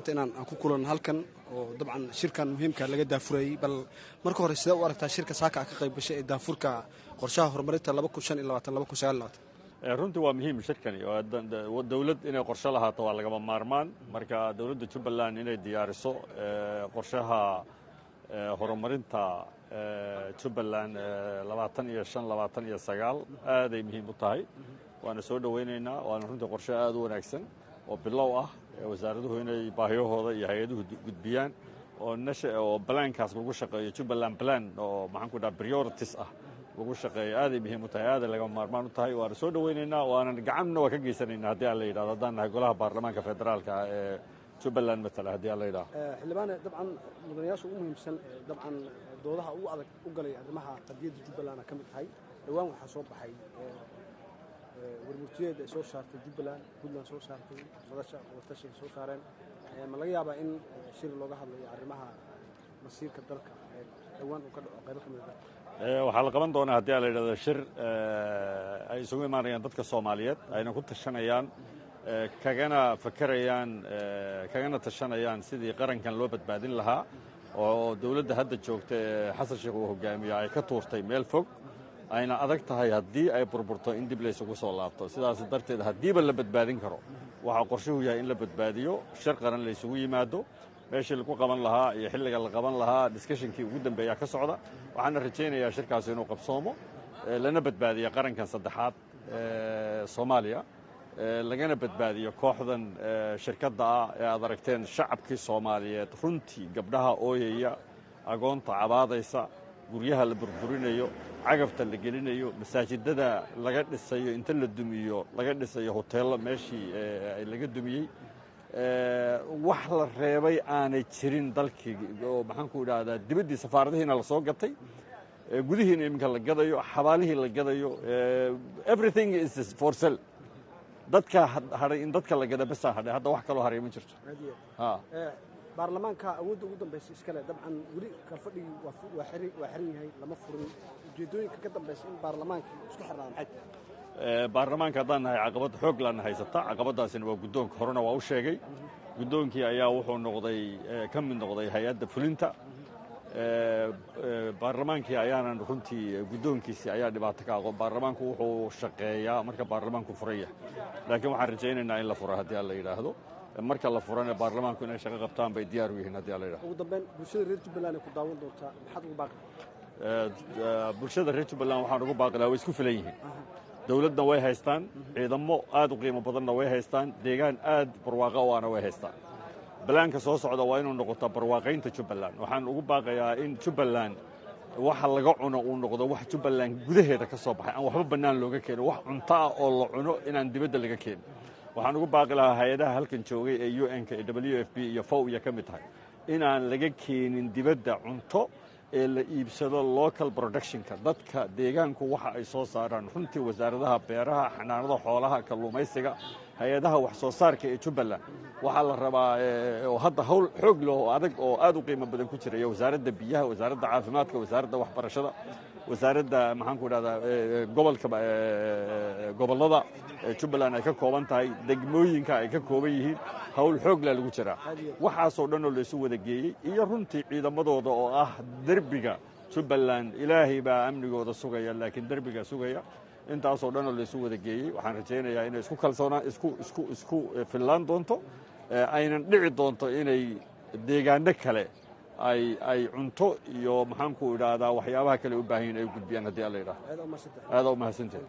inaan ku kulan halkan oo dabcan shirkan muhiimka laga daafuray bal marka hore sida u aragtaa shirka saaka ka qayb gashay ee daafurka qorshaha horumarinta 2025 runtii waa muhiim shirkani oo dawlad inay qorshe lahaato waa lagama maarmaan marka dawladda Jubbaland inay diyaariso qorshaha horumarinta Jubbaland 25-29 aad ay muhiim u tahay waana soo dhaweynaynaa waana runtii qorshe aad u wanaagsan oo bilow ah wasaaraduhu inay baahiyahooda iyo hay'aduhu gudbiyaan oo balaankaas lagu shaqeeyo Jubbaland plan oo maxaan ku dhahaa priorities ah lagu shaqeeyo aad ay muhiim u tahay aad laga maarmaan u tahay waana soo dhaweynaynaa waana gacanna waa ka geysanaynaa haddii aan la yiraahdo haddaan nahay golaha baarlamaanka federaalka ee Jubbaland matala haddii aan la yiraahdo xildhibaan dabcan mudanayaasha ugu muhiimsan dabcan doodaha ugu adag u galay arrimaha qadiyadda Jubbaland ka mid tahay dhawaan waxa soo baxay warmurtiyeeda soo saartay Jubbaland soo saartay wadatasha soo saareen ma laga yaabaa in shir looga hadlayo arrimaha masiirka dalka dhawaan uu ka dhaco qaybo ka mid ah waxaa la qaban doonaa haddii la yiraahdo shir ay isugu imaanayaan dadka Soomaaliyeed ayna ku tashanayaan kagana fakarayaan kagana tashanayaan sidii qarankan loo badbaadin lahaa oo dawladda hadda joogta Xasan Sheekh uu hogaamiyo ay ka tuurtay meel fog ayna adag tahay haddii ay burburto in dib la isugu soo laabto sidaas darteed haddiiba la badbaadin karo waxa qorshuhu yahay in la badbaadiyo shir qaran la isugu yimaado meeshii lagu qaban lahaa iyo xilliga la qaban lahaa discussionkii ugu dambeeya ka socda waxaana rajaynayaa shirkaasi inuu qabsoomo lana badbaadiyo qarankan saddexaad Soomaaliya lagana badbaadiyo kooxdan shirkadda ah ee aad aragteen shacabkii Soomaaliyeed runtii gabdhaha ooyaya agoonta cabaadaysa guryaha la burburinayo cagafta la gelinayo masaajidada laga dhisayo inta la dumiyo laga dhisayo hoteelo meeshii ay laga dumiyay wax la reebay aanay jirin dalkii oo maxaan ku idhaahdaa dibadii safaaradihiina la soo gatay gudihiina iminka la gadayo xabaalihii la gadayo everything is for sale dadka haray in dadka la gada bas hadda wax kale oo haray ma jirto baarlamaanka awoodda ugu dambeysay iskale dabcan wali ka fadhigi waa xiran yahay lama furin ujeedooyinka ka dambeysay in baarlamaanka isku xirnaan baarlamaanka haddaan nahay caqabad xoog laana haysata caqabadaasina waa guddoonka horena waa u sheegay guddoonkii ayaa wuxuu noqday ka mid noqday hay-adda fulinta baarlamaankii ayaanan runtii guddoonkiisii ayaa dhibaato ka aqoon baarlamaanku wuxuu shaqeeyaa marka baarlamaanku furan yahay laakiin waxaan rajaynaynaa in la furo haddii aan la yidhaahdo marka la furana baarlamaanku inay shaqo qabtaan bay diyaar u yihiin haddii aan la yidhaahdo ugu dambeyn bulshada reer Jubbaland ay ku daawan doontaa maxaad ugu baaqi bulshada reer Jubbaland waxaan ugu baaqilaa way isku filan yihiin dawladna way haystaan ciidamo aad u qiimo badanna way haystaan deegaan aad barwaaqo waana way haystaan balaanka soo socda waa inuu noqoto barwaaqaynta Jubbaland waxaan ugu baaqayaa in Jubbaland waxa laga cuno uu noqdo wax Jubbaland gudaheeda ka soo baxay aan waxba banaan looga keenin wax cunto ah oo la cuno inaan dibadda laga keenin waxaan ugu baaqi lahaa hay'adaha halkan joogay ee UN-ka iyo WFP iyo FAO ka mid tahay inaan laga keenin dibadda cunto ee la iibsado local productionka dadka deegaanku waxa ay soo saaraan runtii wasaaradaha beeraha xanaanada xoolaha kalluumaysiga hay'adaha wax soo saarka ee Jubbaland waxa la rabaa oo hadda hawl xoog leh oo adag oo aad u qiimo badan ku jira wasaaradda biyaha wasaaradda caafimaadka wasaaradda waxbarashada wasaaradda maxaan ku idhahdaa gobolada Jubbaland ay ka kooban tahay degmooyinka ay ka kooban yihiin hawl xoog leh lagu jira waxaasoo dhan oo la isu wada geeyey iyo runtii ciidamadooda oo ah derbiga Jubbaland ilaahay baa amnigooda sugaya laakiin derbiga sugaya intaasoo dhan oo la isu wada geeyey waxaan rajaynayaa inay isku kalsoonaan isku fillaan doonto aynan dhici doonto inay deegaano kale ay cunto iyo maxaan ku idhaahdaa waxyaabaha kale u baahan yihiin ay gudbiyaan haddii aan la yidhaahdo aad u mahadsantahay